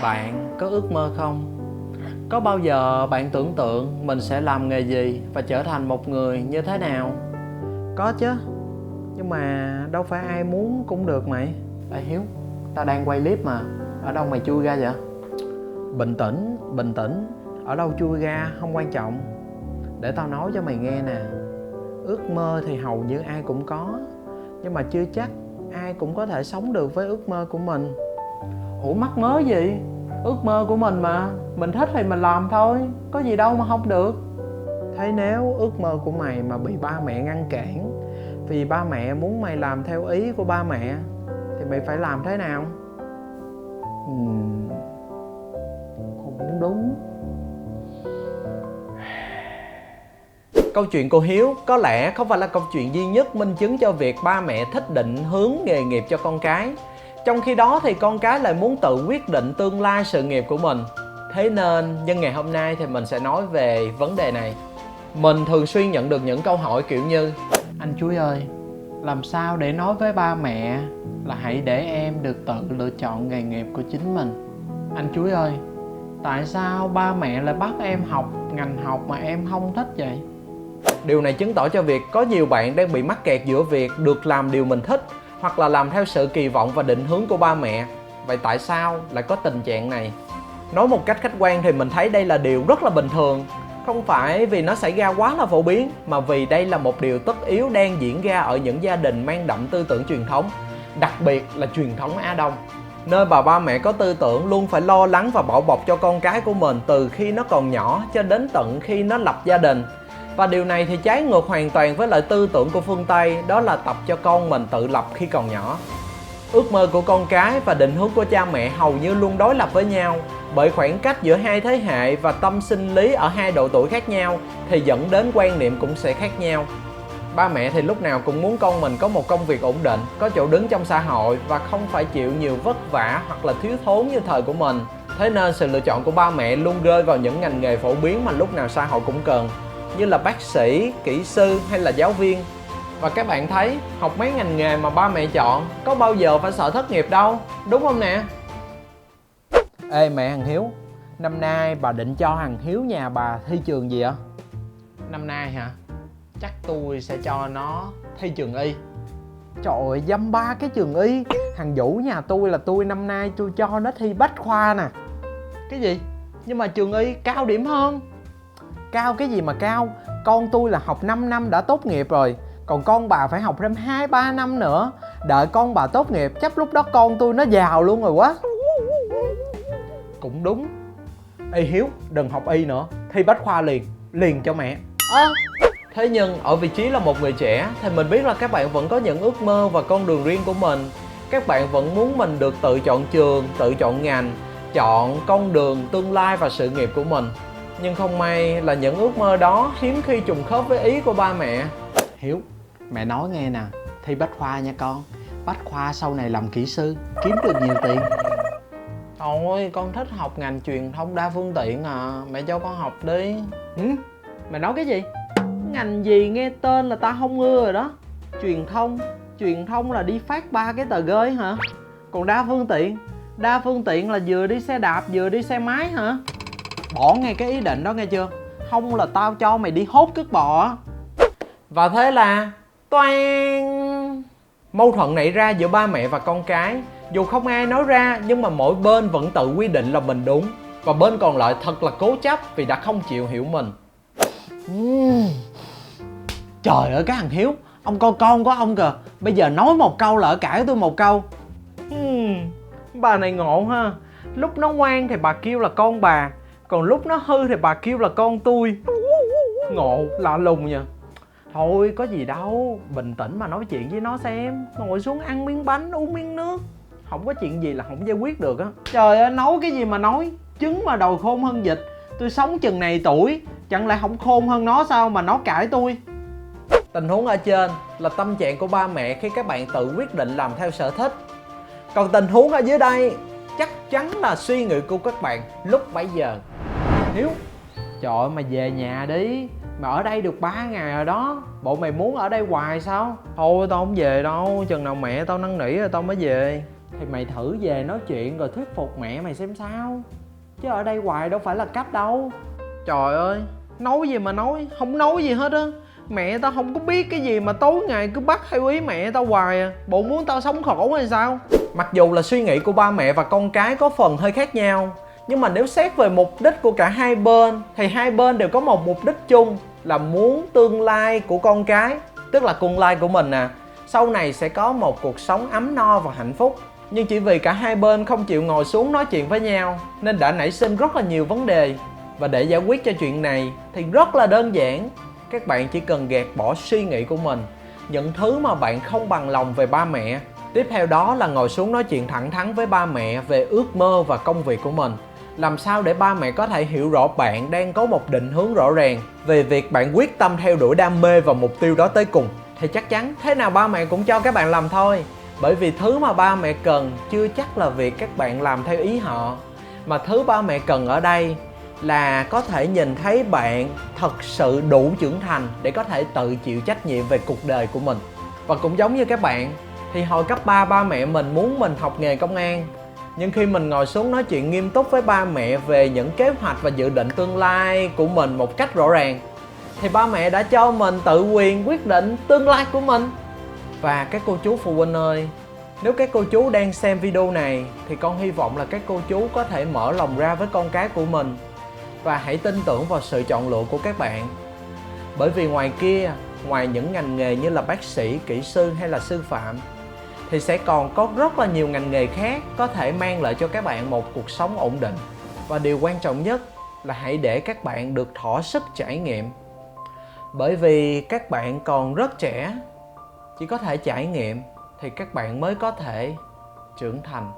Bạn có ước mơ không? Có bao giờ bạn tưởng tượng mình sẽ làm nghề gì và trở thành một người như thế nào? Có chứ. Nhưng mà đâu phải ai muốn cũng được mày. Ê Hiếu, tao đang quay clip mà. Ở đâu mày chui ra vậy? Bình tĩnh, bình tĩnh. Ở đâu chui ra không quan trọng. Để tao nói cho mày nghe nè. Ước mơ thì hầu như ai cũng có, nhưng mà chưa chắc ai cũng có thể sống được với ước mơ của mình. Ủa mắc mớ gì? Ước mơ của mình mà, mình thích thì mình làm thôi, có gì đâu mà không được. Thế nếu ước mơ của mày mà bị ba mẹ ngăn cản vì ba mẹ muốn mày làm theo ý của ba mẹ thì mày phải làm thế nào? Cũng đúng. Câu chuyện cô Hiếu có lẽ không phải là câu chuyện duy nhất minh chứng cho việc ba mẹ thích định hướng nghề nghiệp cho con cái. Trong khi đó thì con cái lại muốn tự quyết định tương lai sự nghiệp của mình. Thế nên nhân ngày hôm nay thì mình sẽ nói về vấn đề này. Mình thường xuyên nhận được những câu hỏi kiểu như: anh Chuối ơi, làm sao để nói với ba mẹ là hãy để em được tự lựa chọn nghề nghiệp của chính mình? Anh Chuối ơi, tại sao ba mẹ lại bắt em học ngành học mà em không thích vậy? Điều này chứng tỏ cho việc có nhiều bạn đang bị mắc kẹt giữa việc được làm điều mình thích hoặc là làm theo sự kỳ vọng và định hướng của ba mẹ. Vậy tại sao lại có tình trạng này? Nói một cách khách quan thì mình thấy đây là điều rất là bình thường. Không phải vì nó xảy ra quá là phổ biến, mà vì đây là một điều tất yếu đang diễn ra ở những gia đình mang đậm tư tưởng truyền thống, đặc biệt là truyền thống Á Đông, nơi mà ba mẹ có tư tưởng luôn phải lo lắng và bảo bọc cho con cái của mình từ khi nó còn nhỏ cho đến tận khi nó lập gia đình. Và điều này thì trái ngược hoàn toàn với lại tư tưởng của phương Tây, đó là tập cho con mình tự lập khi còn nhỏ. Ước mơ của con cái và định hướng của cha mẹ hầu như luôn đối lập với nhau, bởi khoảng cách giữa hai thế hệ và tâm sinh lý ở hai độ tuổi khác nhau thì dẫn đến quan niệm cũng sẽ khác nhau. Ba mẹ thì lúc nào cũng muốn con mình có một công việc ổn định, có chỗ đứng trong xã hội và không phải chịu nhiều vất vả hoặc là thiếu thốn như thời của mình. Thế nên sự lựa chọn của ba mẹ luôn rơi vào những ngành nghề phổ biến mà lúc nào xã hội cũng cần, như là bác sĩ, kỹ sư hay là giáo viên. Và các bạn thấy, học mấy ngành nghề mà ba mẹ chọn có bao giờ phải sợ thất nghiệp đâu, đúng không nè? Ê mẹ thằng Hiếu, năm nay bà định cho thằng Hiếu nhà bà thi trường gì ạ? Năm nay hả? Chắc tôi sẽ cho nó thi trường y. Trời ơi, dăm ba cái trường y. Thằng Vũ nhà tôi là tôi năm nay tôi cho nó thi bách khoa nè. Cái gì? Nhưng mà trường y cao điểm hơn. Cao cái gì mà cao? Con tôi là học 5 năm đã tốt nghiệp rồi, còn con bà phải học thêm 2-3 năm nữa. Đợi con bà tốt nghiệp chắc lúc đó con tôi nó giàu luôn rồi quá. Cũng đúng. Ê Hiếu, đừng học y nữa, thi bách khoa liền, liền cho mẹ. Thế nhưng ở vị trí là một người trẻ thì mình biết là các bạn vẫn có những ước mơ và con đường riêng của mình. Các bạn vẫn muốn mình được tự chọn trường, tự chọn ngành, chọn con đường tương lai và sự nghiệp của mình. Nhưng không may là những ước mơ đó hiếm khi trùng khớp với ý của ba mẹ. Hiếu, mẹ nói nghe nè, thi bách khoa nha con. Bách khoa sau này làm kỹ sư, kiếm được nhiều tiền. Thôi, con thích học ngành truyền thông đa phương tiện à, mẹ cho con học đi. Mày nói cái gì? Ngành gì nghe tên là ta không ưa rồi đó. Truyền thông là đi phát 3 cái tờ rơi hả? Còn đa phương tiện là vừa đi xe đạp vừa đi xe máy hả? Bỏ ngay cái ý định đó nghe chưa? Không là tao cho mày đi hốt cứt bò. Và thế là toang, mâu thuẫn nảy ra giữa ba mẹ và con cái. Dù không ai nói ra nhưng mà mỗi bên vẫn tự quy định là mình đúng, và bên còn lại thật là cố chấp vì đã không chịu hiểu mình. Trời ơi cái thằng Hiếu, ông coi con của ông kìa, bây giờ nói một câu là ở cãi tôi một câu. Bà này ngộ ha. Lúc nó ngoan thì bà kêu là con bà, còn lúc nó hư thì bà kêu là con tôi. Ngộ lạ lùng nha. Thôi có gì đâu, bình tĩnh mà nói chuyện với nó xem. Ngồi xuống ăn miếng bánh uống miếng nước, không có chuyện gì là không giải quyết được á. Trời ơi nói cái gì mà nói, trứng mà đòi khôn hơn vịt. Tôi sống chừng này tuổi, chẳng lẽ không khôn hơn nó sao mà nó cãi tôi. Tình huống ở trên là tâm trạng của ba mẹ khi các bạn tự quyết định làm theo sở thích. Còn tình huống ở dưới đây chắc chắn là suy nghĩ của các bạn lúc bấy giờ. Hiếu, trời ơi mày về nhà đi, mày ở đây được 3 ngày rồi đó. Bộ mày muốn ở đây hoài sao? Thôi tao không về đâu, chừng nào mẹ tao năn nỉ rồi tao mới về. thì mày thử về nói chuyện rồi thuyết phục mẹ mày xem sao. Chứ ở đây hoài đâu phải là cách đâu. Trời ơi, nói gì mà nói, không nói gì hết á. Mẹ tao không có biết cái gì mà tối ngày cứ bắt theo ý mẹ tao hoài à. Bộ muốn tao sống khổ hay sao? Mặc dù là suy nghĩ của ba mẹ và con cái có phần hơi khác nhau, nhưng mà nếu xét về mục đích của cả hai bên thì hai bên đều có một mục đích chung là muốn tương lai của con cái, tức là tương lai của mình nè, sau này sẽ có một cuộc sống ấm no và hạnh phúc. Nhưng chỉ vì cả hai bên không chịu ngồi xuống nói chuyện với nhau nên đã nảy sinh rất là nhiều vấn đề. Và để giải quyết cho chuyện này thì rất là đơn giản. Các bạn chỉ cần gạt bỏ suy nghĩ của mình, những thứ mà bạn không bằng lòng về ba mẹ. Tiếp theo đó là ngồi xuống nói chuyện thẳng thắn với ba mẹ về ước mơ và công việc của mình. Làm sao để ba mẹ có thể hiểu rõ bạn đang có một định hướng rõ ràng về việc bạn quyết tâm theo đuổi đam mê và mục tiêu đó tới cùng. Thì chắc chắn thế nào ba mẹ cũng cho các bạn làm thôi. Bởi vì thứ mà ba mẹ cần chưa chắc là việc các bạn làm theo ý họ, mà thứ ba mẹ cần ở đây là có thể nhìn thấy bạn thật sự đủ trưởng thành để có thể tự chịu trách nhiệm về cuộc đời của mình. Và cũng giống như các bạn, thì hồi cấp 3 ba mẹ mình muốn mình học nghề công an. Nhưng khi mình ngồi xuống nói chuyện nghiêm túc với ba mẹ về những kế hoạch và dự định tương lai của mình một cách rõ ràng, thì ba mẹ đã cho mình tự quyền quyết định tương lai của mình. Và các cô chú phụ huynh ơi, nếu các cô chú đang xem video này thì con hy vọng là các cô chú có thể mở lòng ra với con cái của mình và hãy tin tưởng vào sự chọn lựa của các bạn. Bởi vì ngoài kia, ngoài những ngành nghề như là bác sĩ, kỹ sư hay là sư phạm, thì sẽ còn có rất là nhiều ngành nghề khác có thể mang lại cho các bạn một cuộc sống ổn định. Và điều quan trọng nhất là hãy để các bạn được thỏa sức trải nghiệm. Bởi vì các bạn còn rất trẻ, chỉ có thể trải nghiệm thì các bạn mới có thể trưởng thành.